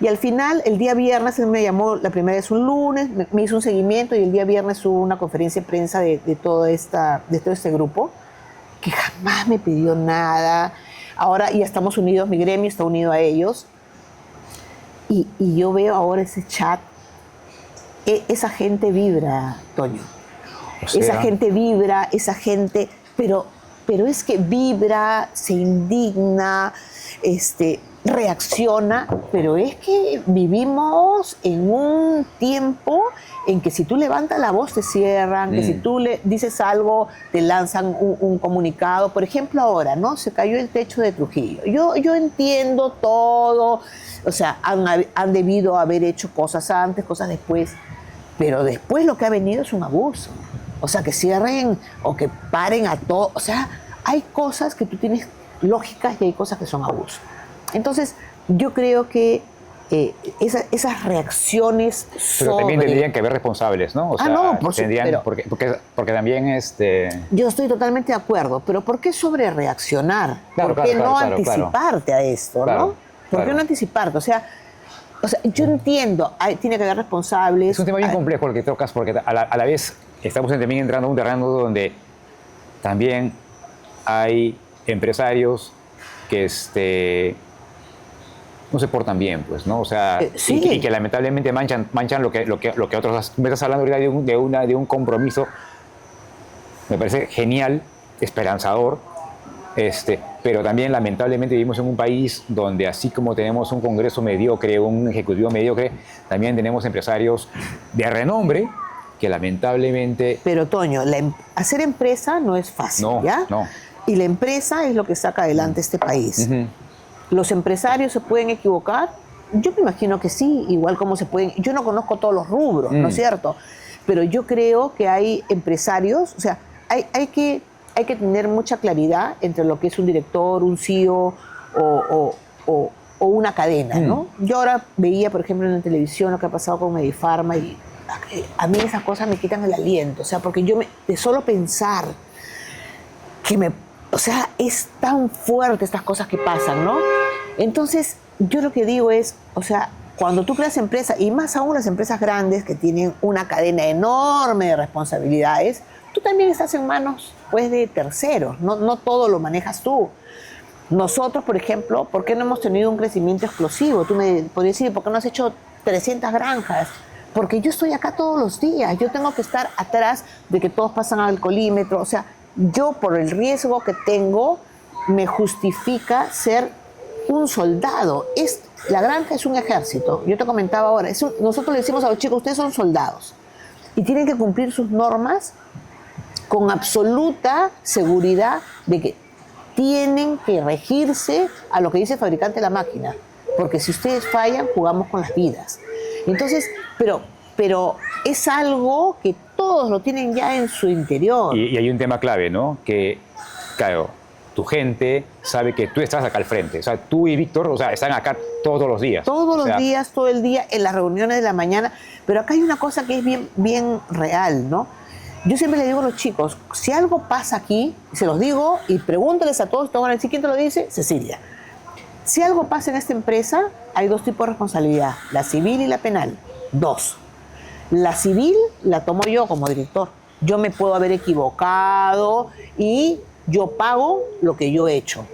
Y al final, el día viernes, él me llamó, la primera vez un lunes, me hizo un seguimiento y el día viernes hubo una conferencia de prensa de todo este grupo, que jamás me pidió nada. Ahora ya estamos unidos, mi gremio está unido a ellos. Y yo veo ahora ese chat, esa gente vibra, Toño. O sea, esa gente vibra, pero es que vibra, se indigna, reacciona, pero es que vivimos en un tiempo en que si tú levantas la voz te cierran, que si tú le dices algo te lanzan un comunicado. Por ejemplo ahora, ¿no? Se cayó el techo de Trujillo. Yo entiendo todo, o sea, han debido haber hecho cosas antes, cosas después, pero después lo que ha venido es un abuso. O sea, que cierren o que paren a todo. O sea, hay cosas que tú tienes lógicas y hay cosas que son abusos. Entonces, yo creo que esas reacciones pero también tendrían que haber responsables, ¿no? O sea, no, por tendrían, supuesto. porque también Yo estoy totalmente de acuerdo, pero ¿por qué sobre reaccionar? Claro, ¿Por qué claro, no claro, anticiparte a esto, claro, no? ¿Por qué claro. no anticiparte? O sea, yo entiendo, tiene que haber responsables. Es un tema bien complejo el que tocas, porque a la vez estamos también entrando a un terreno donde también hay empresarios que no se portan bien, pues, ¿no? O sea, sí. y que lamentablemente manchan lo que otros... Me estás hablando ahorita de un compromiso, me parece genial, esperanzador, pero también lamentablemente vivimos en un país donde así como tenemos un Congreso mediocre, un Ejecutivo mediocre, también tenemos empresarios de renombre que lamentablemente... Pero, Toño, hacer empresa no es fácil, No, ¿ya? no. Y la empresa es lo que saca adelante este país. ¿Los empresarios se pueden equivocar? Yo me imagino que sí, igual como se pueden... Yo no conozco todos los rubros, ¿no es cierto? Pero yo creo que hay empresarios, o sea, hay que tener mucha claridad entre lo que es un director, un CEO o una cadena, ¿no? Yo ahora veía, por ejemplo, en la televisión lo que ha pasado con Medifarma y a mí esas cosas me quitan el aliento, o sea, porque de solo pensar o sea, es tan fuerte estas cosas que pasan, ¿no? Entonces, yo lo que digo es, o sea, cuando tú creas empresas, y más aún las empresas grandes que tienen una cadena enorme de responsabilidades, tú también estás en manos, pues, de terceros, no todo lo manejas tú. Nosotros, por ejemplo, ¿por qué no hemos tenido un crecimiento explosivo? Tú me podrías decir, ¿por qué no has hecho 300 granjas? Porque yo estoy acá todos los días, yo tengo que estar atrás de que todos pasan al colímetro, o sea, yo por el riesgo que tengo me justifica ser un soldado. La granja es un ejército. Yo te comentaba ahora, nosotros le decimos a los chicos, ustedes son soldados y tienen que cumplir sus normas con absoluta seguridad de que tienen que regirse a lo que dice el fabricante de la máquina, porque si ustedes fallan, jugamos con las vidas. Entonces, pero es algo que todos lo tienen ya en su interior. Y hay un tema clave, ¿no? Que, claro, tu gente sabe que tú estás acá al frente. O sea, tú y Víctor, o sea, están acá todos los días. Todos O sea, los días, todo el día, en las reuniones de la mañana. Pero acá hay una cosa que es bien real, ¿no? Yo siempre le digo a los chicos, si algo pasa aquí, se los digo y pregúntales a todos, van a decir, ¿quién te lo dice? Cecilia. Si algo pasa en esta empresa, hay dos tipos de responsabilidad, la civil y la penal. Dos. La civil la tomo yo como director. Yo me puedo haber equivocado y yo pago lo que yo he hecho.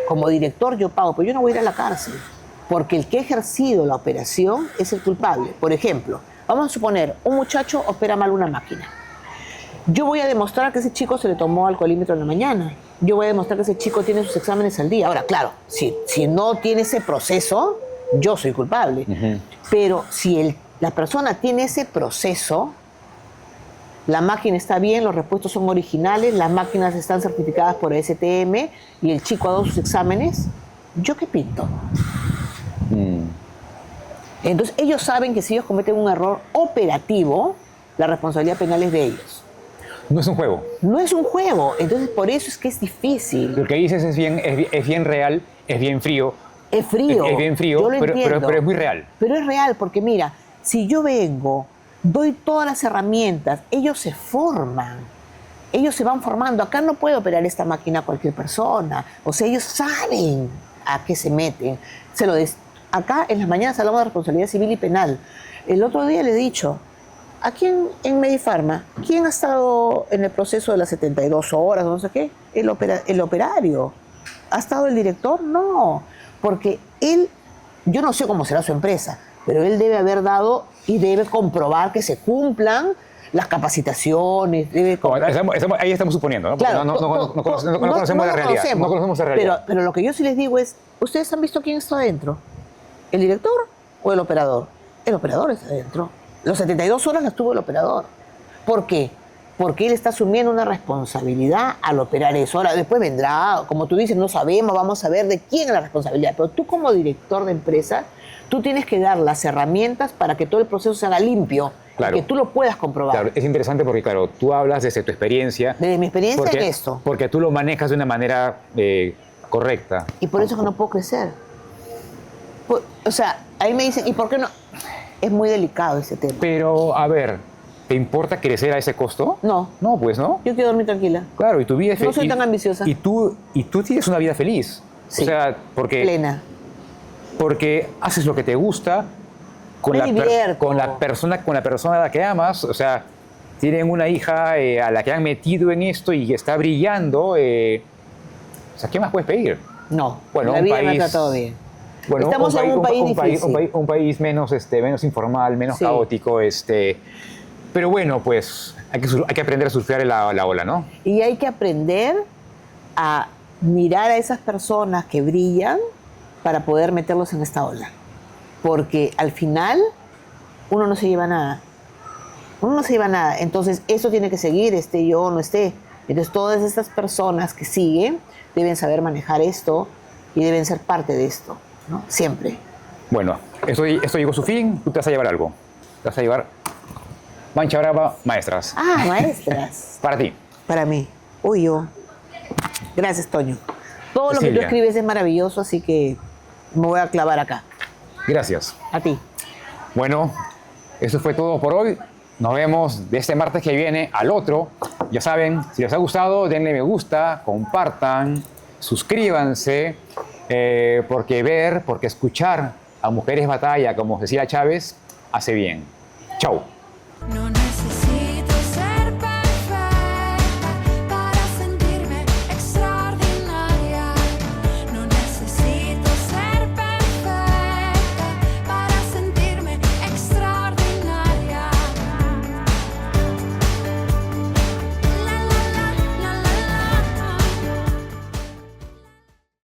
Como director yo pago, pero yo no voy a ir a la cárcel, porque el que ha ejercido la operación es el culpable. Por ejemplo, vamos a suponer, un muchacho opera mal una máquina. Yo voy a demostrar que ese chico se le tomó alcoholímetro en la mañana. Yo voy a demostrar que ese chico tiene sus exámenes al día. Ahora, claro, si no tiene ese proceso, yo soy culpable. Pero si la persona tiene ese proceso, la máquina está bien, los repuestos son originales, las máquinas están certificadas por STM y el chico ha dado sus exámenes, ¿yo qué pinto? Entonces, ellos saben que si ellos cometen un error operativo, la responsabilidad penal es de ellos. No es un juego. No es un juego, entonces por eso es que es difícil. Lo que dices es bien real, es bien frío. Es frío. Es bien frío, yo lo pero entiendo. es muy real. Pero es real, porque mira, si yo vengo, doy todas las herramientas, ellos se forman, ellos se van formando. Acá no puede operar esta máquina cualquier persona. O sea, ellos saben a qué se meten. Acá en las mañanas hablamos de responsabilidad civil y penal. El otro día le he dicho, aquí en Medifarma, ¿quién ha estado en el proceso de las 72 horas, no sé qué? El operario. ¿Ha estado el director? No, porque él, yo no sé cómo será su empresa, pero él debe haber dado y debe comprobar que se cumplan las capacitaciones. Ahí estamos suponiendo, ¿no? Porque Claro, no conocemos la realidad. No conocemos la realidad. Pero lo que yo sí les digo es, ¿ustedes han visto quién está adentro? ¿El director o el operador? El operador está adentro. Los 72 horas las tuvo el operador. ¿Por qué? Porque él está asumiendo una responsabilidad al operar eso. Ahora, después vendrá, como tú dices, no sabemos, vamos a ver de quién es la responsabilidad. Pero tú como director de empresa, tú tienes que dar las herramientas para que todo el proceso se haga limpio. Claro. Que tú lo puedas comprobar. Claro, es interesante porque, claro, tú hablas desde tu experiencia. Desde mi experiencia en esto. Porque tú lo manejas de una manera correcta. Y por eso es que no puedo crecer. O sea, ahí me dicen, ¿y por qué no? Es muy delicado ese tema. Pero, a ver, ¿te importa crecer a ese costo? No. No, pues no. Yo quiero dormir tranquila. Claro, y tu vida es No feliz. soy tan ambiciosa. Y tú tienes una vida feliz. Sí. O sea, porque haces lo que te gusta con Me divierto. con la persona a la que amas. O sea, tienen una hija a la que han metido en esto y está brillando. O sea, ¿qué más puedes pedir? No, Bueno, la un vida me ha país- tratado bien. Bueno, Estamos en un país difícil. Un país menos, menos informal, menos Sí. caótico. Pero bueno, pues hay que aprender a surfear la ola, ¿no? Y hay que aprender a mirar a esas personas que brillan para poder meterlos en esta ola. Porque al final uno no se lleva nada. Uno no se lleva nada. Entonces eso tiene que seguir, esté yo o no esté. Entonces todas estas personas que siguen deben saber manejar esto y deben ser parte de esto, ¿no? Siempre. Bueno, esto llegó a su fin. Tú te vas a llevar algo. Te vas a llevar Mancha Brava Maestras. Ah, maestras. Para ti. Para mí. Uy, yo. Gracias, Toño. Todo lo que tú Cecilia. escribes es maravilloso, así que me voy a clavar acá. Gracias. A ti. Bueno, eso fue todo por hoy. Nos vemos de este martes que viene al otro. Ya saben, si les ha gustado, denle me gusta, compartan, suscríbanse, porque escuchar a Mujeres Batalla como Cecilia Chávez hace bien. Chau. No